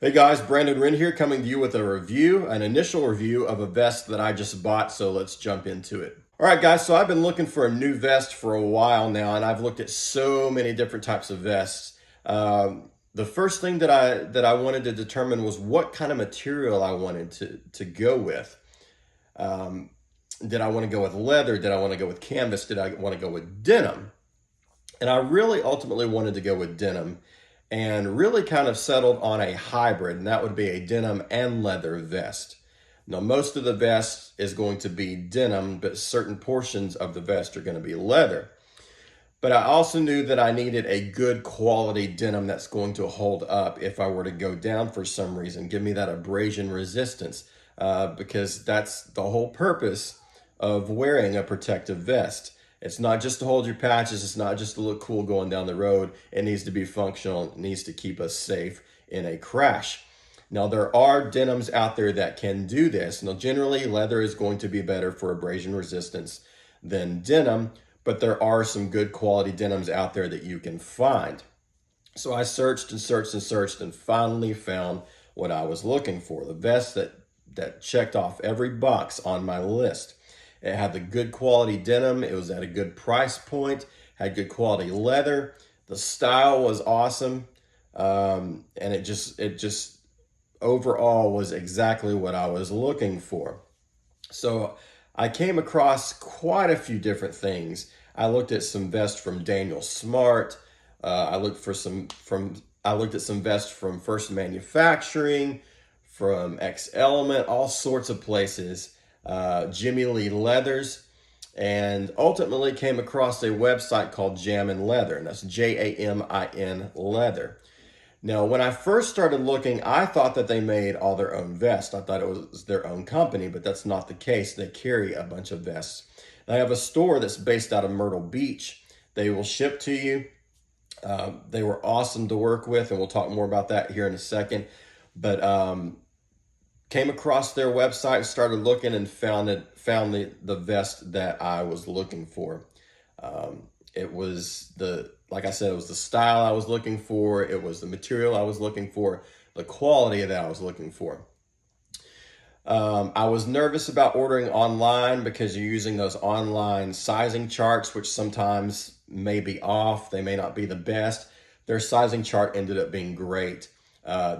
Hey guys, Brandon Wren here coming to you with a review, an initial review of a vest that I just bought, so let's jump into it. All right guys, so I've been looking for a new vest for a while now, and I've looked at so many different types of vests. The first thing that I wanted to determine was what kind of material I wanted to go with. Did I want to go with leather? Did I want to go with canvas? Did I want to go with denim? And I really ultimately wanted to go with denim and really kind of settled on a hybrid, and that would be a denim and leather vest. Now, most of the vest is going to be denim, but certain portions of the vest are going to be leather. But I also knew that I needed a good quality denim that's going to hold up if I were to go down for some reason, give me that abrasion resistance, because that's the whole purpose of wearing a protective vest. It's not just to hold your patches. It's not just to look cool going down the road. It needs to be functional. It needs to keep us safe in a crash. Now, there are denims out there that can do this. Now, generally, leather is going to be better for abrasion resistance than denim, but there are some good quality denims out there that you can find. So I searched and searched and searched and finally found what I was looking for, the vest that checked off every box on my list. It had the good quality denim. It was at a good price point, had good quality leather. The style was awesome. And it just overall was exactly what I was looking for. So I came across quite a few different things. I looked at some vests from Daniel Smart. I looked at some vests from First Manufacturing, from X Element, all sorts of places. Jamin Leathers, and ultimately came across a website called Jamin Leather, and that's Jamin Leather. Now, when I first started looking, I thought that they made all their own vests. I thought it was their own company, but that's not the case. They carry a bunch of vests. They have a store that's based out of Myrtle Beach. They will ship to you. They were awesome to work with, and we'll talk more about that here in a second. But came across their website, started looking, and found the vest that I was looking for. It was like I said, it was the style I was looking for. It was the material I was looking for, the quality that I was looking for. I was nervous about ordering online because you're using those online sizing charts, which sometimes may be off. They may not be the best. Their sizing chart ended up being great.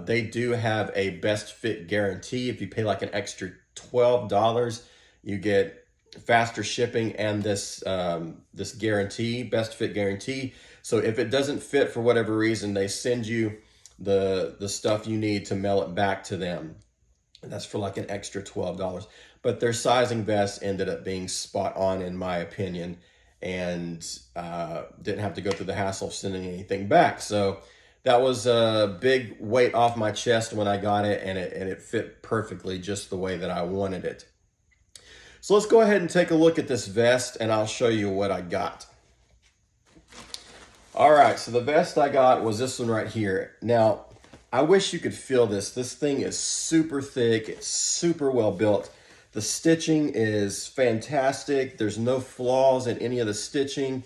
They do have a best fit guarantee. If you pay like an extra $12, you get faster shipping and this guarantee, best fit guarantee. So if it doesn't fit for whatever reason, they send you the stuff you need to mail it back to them. And that's for like an extra $12. But their sizing vest ended up being spot on, in my opinion, and didn't have to go through the hassle of sending anything back. So that was a big weight off my chest when I got it, and it fit perfectly just the way that I wanted it. So let's go ahead and take a look at this vest, and I'll show you what I got. All right, so the vest I got was this one right here. Now, I wish you could feel this. This thing is super thick. It's super well built. The stitching is fantastic. There's no flaws in any of the stitching.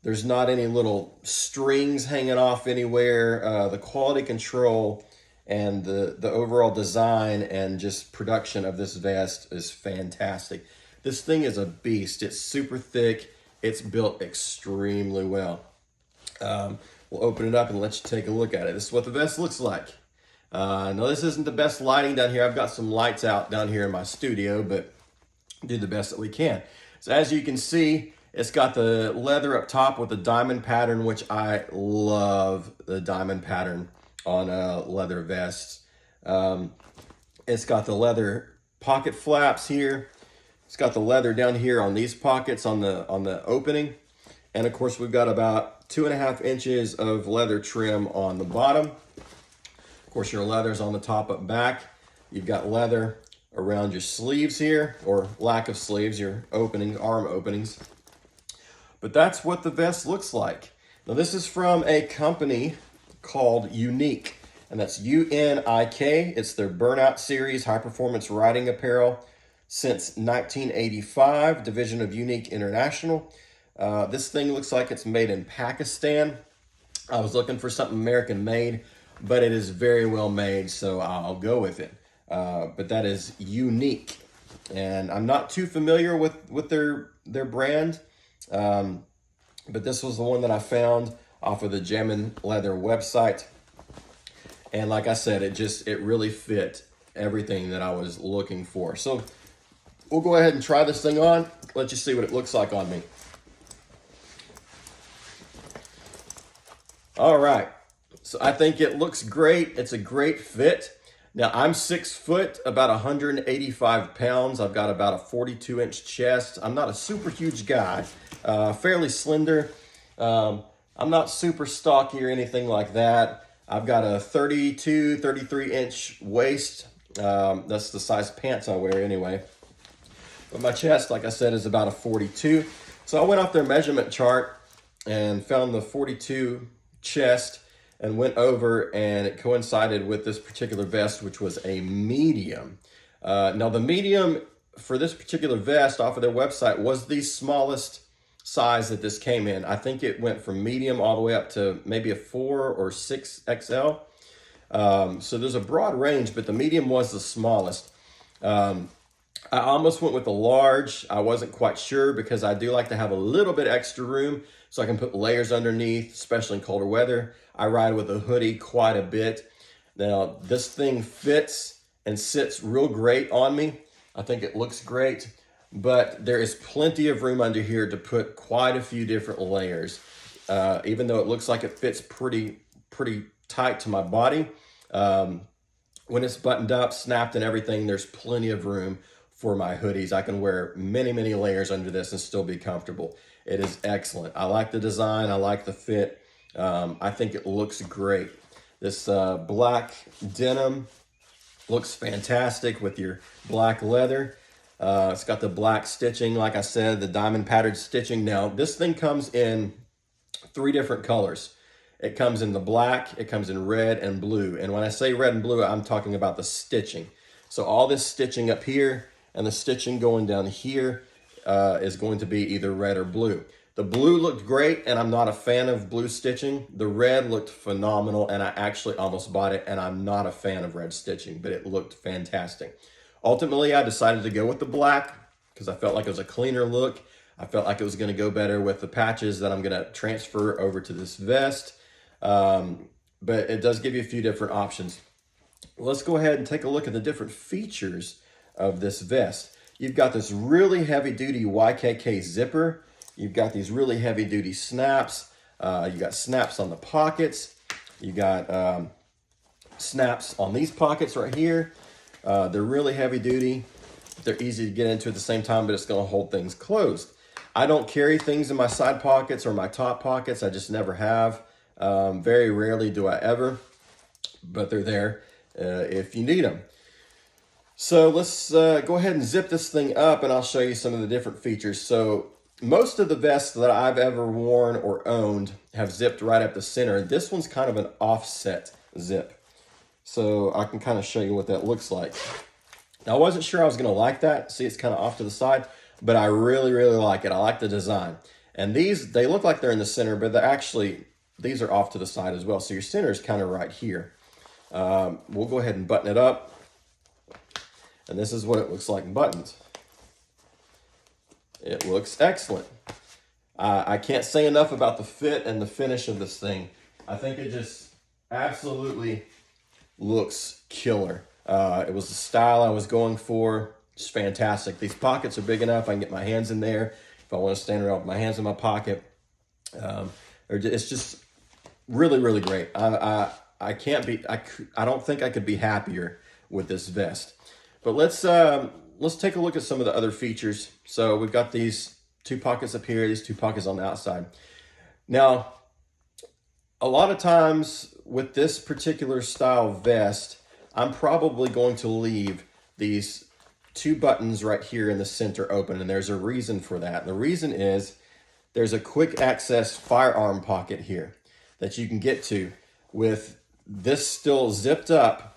There's not any little strings hanging off anywhere. The quality control and the overall design and just production of this vest is fantastic. This thing is a beast. It's super thick. It's built extremely well. We'll open it up and let you take a look at it. This is what the vest looks like. Now, this isn't the best lighting down here. I've got some lights out down here in my studio, but do the best that we can. So as you can see, it's got the leather up top with the diamond pattern, which I love the diamond pattern on leather vests. It's got the leather pocket flaps here. It's got the leather down here on these pockets on the opening. And of course, we've got about 2.5 inches of leather trim on the bottom. Of course, your leather's on the top up back. You've got leather around your sleeves here, or lack of sleeves, your opening, arm openings. But that's what the vest looks like. Now, this is from a company called Unik, and that's U-N-I-K. It's their Burnout Series high performance riding apparel since 1985, division of Unik International. This thing looks like it's made in Pakistan. I was looking for something American made. but it is very well made, so I'll go with it. But that is Unik, and I'm not too familiar with their brand, but this was the one that I found off of the Jamin Leather website. And like I said, it really fit everything that I was looking for. So we'll go ahead and try this thing on, let you see what it looks like on me. All right, so I think it looks great. It's a great fit. Now I'm 6 foot, about 185 pounds. I've got about a 42-inch chest. I'm not a super huge guy, fairly slender. I'm not super stocky or anything like that. I've got a 32, 33-inch waist. That's the size pants I wear anyway. But my chest, like I said, is about a 42. So I went off their measurement chart and found the 42 chest and went over, and it coincided with this particular vest, which was a medium. Now the medium for this particular vest off of their website was the smallest size that this came in. I think it went from medium all the way up to maybe a 4 or 6 XL. So there's a broad range, but the medium was the smallest. I almost went with the large. I wasn't quite sure because I do like to have a little bit extra room so I can put layers underneath, especially in colder weather. I ride with a hoodie quite a bit. Now this thing fits and sits real great on me. I think it looks great, but there is plenty of room under here to put quite a few different layers. Even though it looks like it fits pretty tight to my body, when it's buttoned up, snapped and everything, there's plenty of room for my hoodies. I can wear many layers under this and still be comfortable. It is excellent. I like the design. I like the fit. I think it looks great. This black denim looks fantastic with your black leather. It's got the black stitching, like I said, the diamond patterned stitching. Now, this thing comes in 3 different colors. It comes in the black, it comes in red and blue. And when I say red and blue, I'm talking about the stitching. So all this stitching up here and the stitching going down here is going to be either red or blue. The blue looked great, and I'm not a fan of blue stitching. The red looked phenomenal, and I actually almost bought it, and I'm not a fan of red stitching, but it looked fantastic. Ultimately, I decided to go with the black because I felt like it was a cleaner look. I felt like it was going to go better with the patches that I'm going to transfer over to this vest. But it does give you a few different options. Let's go ahead and take a look at the different features of this vest. You've got this really heavy-duty YKK zipper. You've got these really heavy-duty snaps. You got snaps on the pockets. You got snaps on these pockets right here. They're really heavy-duty. They're easy to get into at the same time, but it's going to hold things closed. I don't carry things in my side pockets or my top pockets. I just never have. Very rarely do I ever, but they're there if you need them. So let's go ahead and zip this thing up, and I'll show you some of the different features. So most of the vests that I've ever worn or owned have zipped right up the center. This one's kind of an offset zip. So I can kind of show you what that looks like. Now, I wasn't sure I was going to like that. See, it's kind of off to the side, but I really like it. I like the design. And these, they look like they're in the center, but they're actually, these are off to the side as well. So your center is kind of right here. We'll go ahead and button it up. And this is what it looks like buttoned. It looks excellent. I can't say enough about the fit and the finish of this thing. I think it just absolutely looks killer. It was the style I was going for. It's fantastic. These pockets are big enough. I can get my hands in there if I want to stand around with my hands in my pocket. It's just really great. I don't think I could be happier with this vest. But let's take a look at some of the other features. So we've got these 2 pockets up here, these 2 pockets on the outside. Now, a lot of times with this particular style vest, I'm probably going to leave these 2 buttons right here in the center open, and there's a reason for that. The reason is there's a quick access firearm pocket here that you can get to with this still zipped up.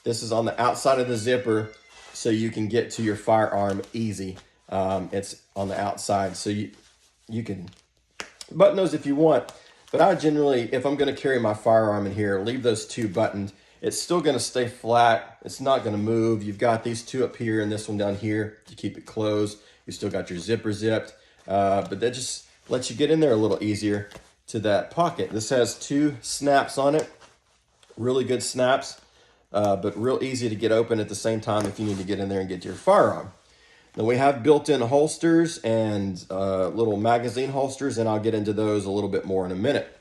This is on the outside of the zipper, so you can get to your firearm easy. It's on the outside, so you can button those if you want. But I generally, if I'm going to carry my firearm in here, leave those two buttoned. It's still going to stay flat. It's not going to move. You've got these two up here and this one down here to keep it closed. You still got your zipper zipped, but that just lets you get in there a little easier to that pocket. This has two snaps on it, really good snaps, but real easy to get open at the same time if you need to get in there and get to your firearm. Now we have built-in holsters and little magazine holsters, and I'll get into those a little bit more in a minute.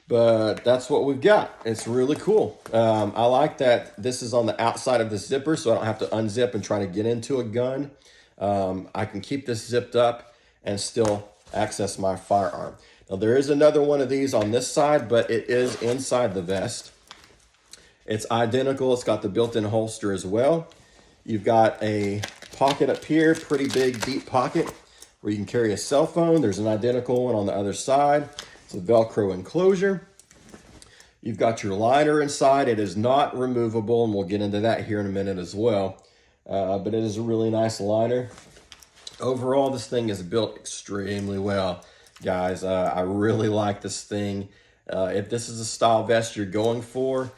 But that's what we've got. It's really cool. I like that this is on the outside of the zipper, so I don't have to unzip and try to get into a gun. I can keep this zipped up and still access my firearm. Now there is another one of these on this side, but it is inside the vest. It's identical. It's got the built-in holster as well. You've got a pocket up here, pretty big, deep pocket where you can carry a cell phone. There's an identical one on the other side. It's a Velcro enclosure. You've got your liner inside. It is not removable, and we'll get into that here in a minute as well. But it is a really nice liner. Overall, this thing is built extremely well, guys. I really like this thing. If this is a style vest you're going for,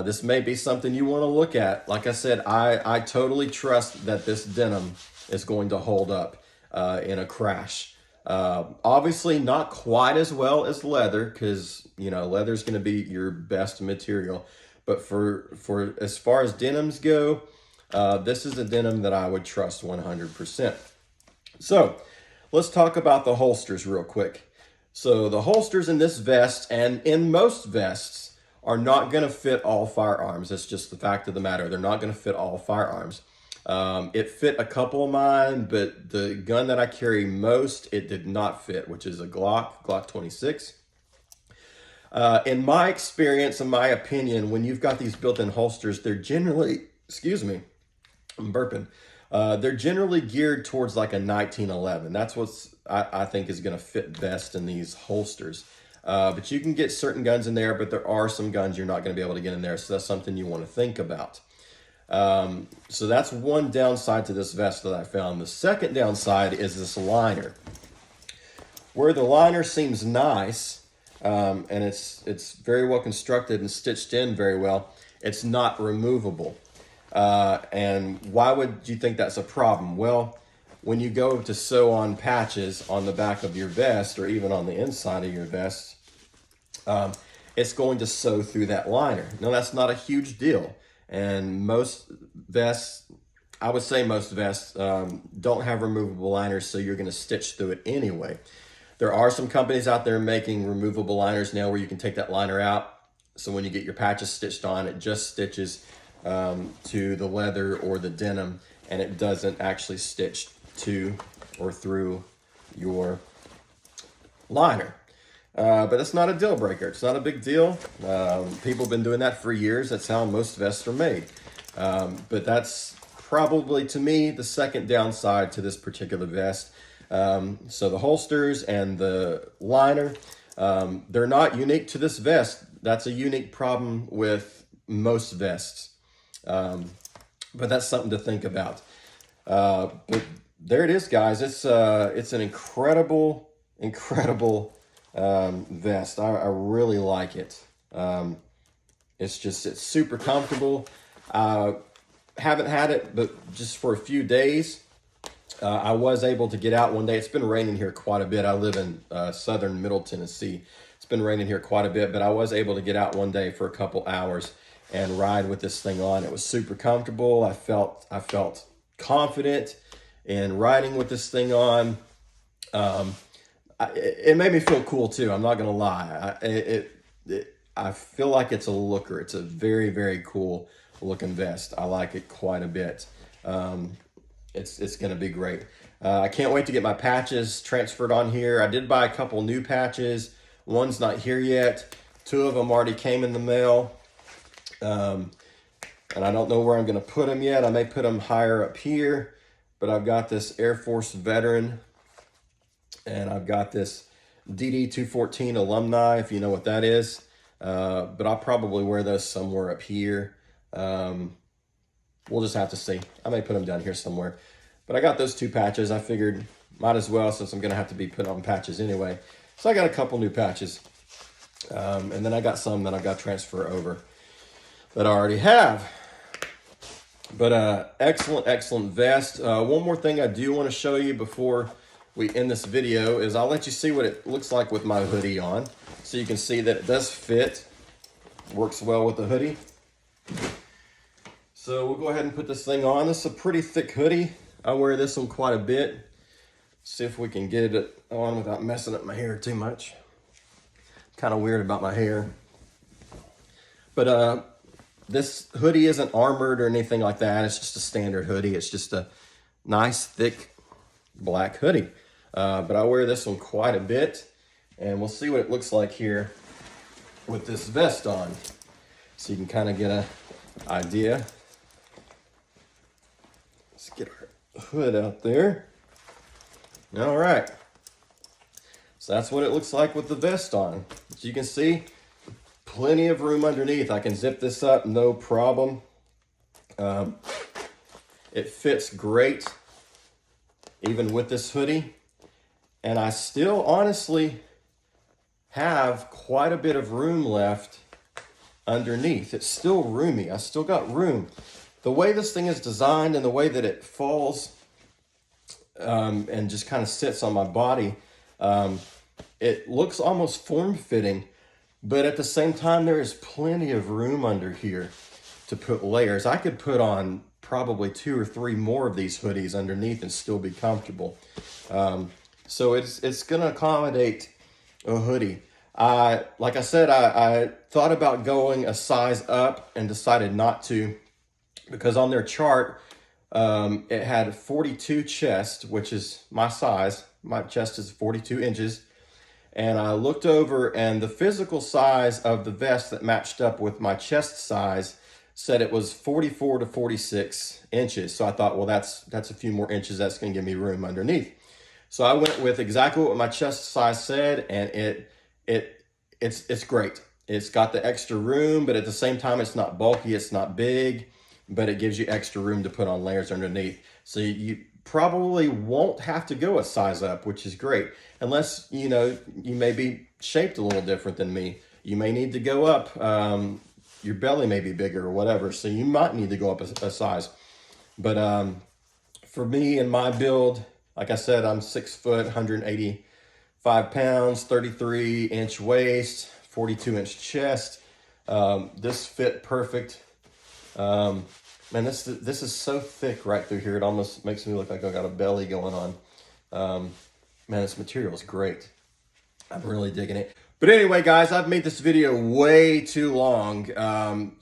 this may be something you want to look at. Like I said, I totally trust that this denim is going to hold up in a crash. Obviously not quite as well as leather, because leather is going to be your best material. But for as far as denims go, this is a denim that I would trust 100%. So let's talk about the holsters real quick. So the holsters in this vest and in most vests are not going to fit all firearms. That's just the fact of the matter. They're not going to fit all firearms. It fit a couple of mine, but the gun that I carry most, it did not fit, which is a Glock 26. In my experience, in my opinion, when you've got these built-in holsters, they're generally, excuse me, I'm burping. They're generally geared towards like a 1911. That's what's I think is going to fit best in these holsters. But you can get certain guns in there, but there are some guns you're not going to be able to get in there. So that's something you want to think about. So that's one downside to this vest that I found. The second downside is this liner. Where the liner seems nice, and it's very well constructed and stitched in very well, it's not removable. And why would you think that's a problem? Well, when you go to sew on patches on the back of your vest or even on the inside of your vest, it's going to sew through that liner. Now, that's not a huge deal. And most vests, I would say most vests, don't have removable liners, so you're going to stitch through it anyway. There are some companies out there making removable liners now where you can take that liner out. So when you get your patches stitched on, it just stitches to the leather or the denim, and it doesn't actually stitch to or through your liner. But it's not a deal breaker. It's not a big deal. People have been doing that for years. That's how most vests are made. But that's probably, to me, the second downside to this particular vest. So the holsters and the liner, they're not unique to this vest. That's a unique problem with most vests. But that's something to think about. But there it is, guys. It's an incredible vest. I really like it. It's super comfortable. Haven't had it, but just for a few days. I was able to get out one day. It's been raining here quite a bit. I live in southern Middle Tennessee. It's been raining here quite a bit, but I was able to get out one day for a couple hours and ride with this thing on. It was super comfortable. I felt confident in riding with this thing on. It made me feel cool too. I'm not gonna lie. I feel like it's a looker. It's a very, very cool looking vest. I like it quite a bit. It's gonna be great. I can't wait to get my patches transferred on here. I did buy a couple new patches. One's not here yet. 2 of them already came in the mail. And I don't know where I'm gonna put them yet. I may put them higher up here, but I've got this Air Force veteran, and I've got this DD 214 alumni, if you know what that is. But I'll probably wear those somewhere up here. We'll just have to see. I may put them down here somewhere. But I got those 2 patches. I figured might as well, since I'm going to have to be putting on patches anyway. So I got a couple new patches. And then I got some that I got to transfer over that I already have. But excellent vest. One more thing I do want to show you before we end this video is I'll let you see what it looks like with my hoodie on. So you can see that it does fit, works well with the hoodie. So we'll go ahead and put this thing on. This is a pretty thick hoodie. I wear this one quite a bit. See if we can get it on without messing up my hair too much. Kind of weird about my hair. But this hoodie isn't armored or anything like that. It's just a standard hoodie. It's just a nice, thick, black hoodie. But I wear this one quite a bit. And we'll see what it looks like here with this vest on. So you can kind of get an idea. Let's get our hood out there. All right. So that's what it looks like with the vest on. As you can see, plenty of room underneath. I can zip this up, no problem. It fits great, even with this hoodie. And I still honestly have quite a bit of room left underneath. It's still roomy. I still got room. The way this thing is designed and the way that it falls and just kind of sits on my body, it looks almost form-fitting, but at the same time, there is plenty of room under here to put layers. I could put on probably 2 or 3 more of these hoodies underneath and still be comfortable. So it's gonna accommodate a hoodie. Like I said, I thought about going a size up and decided not to, because on their chart, it had 42 chest, which is my size. My chest is 42 inches. And I looked over and the physical size of the vest that matched up with my chest size said it was 44 to 46 inches. So I thought, well, that's a few more inches. That's going to give me room underneath. So I went with exactly what my chest size said, and it's great. It's got the extra room, but at the same time, it's not bulky, it's not big, but it gives you extra room to put on layers underneath. So you probably won't have to go a size up, which is great. Unless, you know, you may be shaped a little different than me. You may need to go up. Your belly may be bigger or whatever, so you might need to go up a size. But for me and my build, like I said, I'm 6 foot, 185 pounds, 33-inch waist, 42-inch chest. This fit perfect. Man, this is so thick right through here. It almost makes me look like I got a belly going on. Man, this material is great. I'm really digging it. But anyway, guys, I've made this video way too long.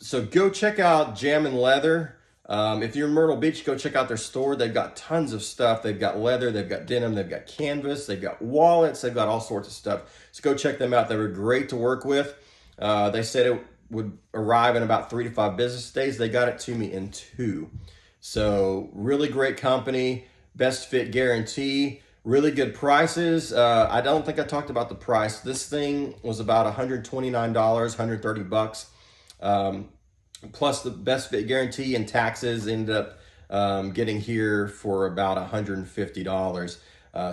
So go check out Jamin Leather. If you're in Myrtle Beach, go check out their store. They've got tons of stuff. They've got leather, they've got denim, they've got canvas, they've got wallets, they've got all sorts of stuff. So go check them out. They were great to work with. They said it would arrive in about 3 to 5 business days. They got it to me in 2. So really great company, best fit guarantee, really good prices. I don't think I talked about the price. This thing was about $129, $130. Plus the best fit guarantee and taxes ended up getting here for about $150.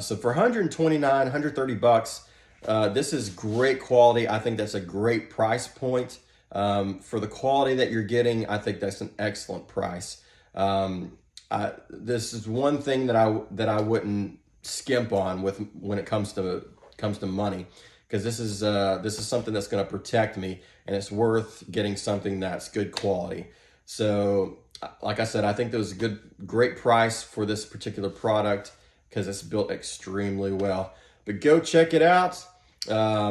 So for $129, $130, this is great quality. I think that's a great price point. For the quality that you're getting, I think that's an excellent price. This is one thing that I wouldn't skimp on when it comes to money, because this is something that's going to protect me, and it's worth getting something that's good quality. So like I said, I think that was a great price for this particular product because it's built extremely well. But go check it out.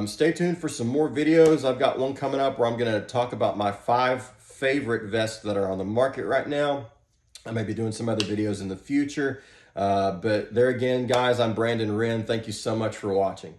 Stay tuned for some more videos. I've got one coming up where I'm going to talk about my 5 favorite vests that are on the market right now. I may be doing some other videos in the future. But there again, guys, I'm Brandon Wren. Thank you so much for watching.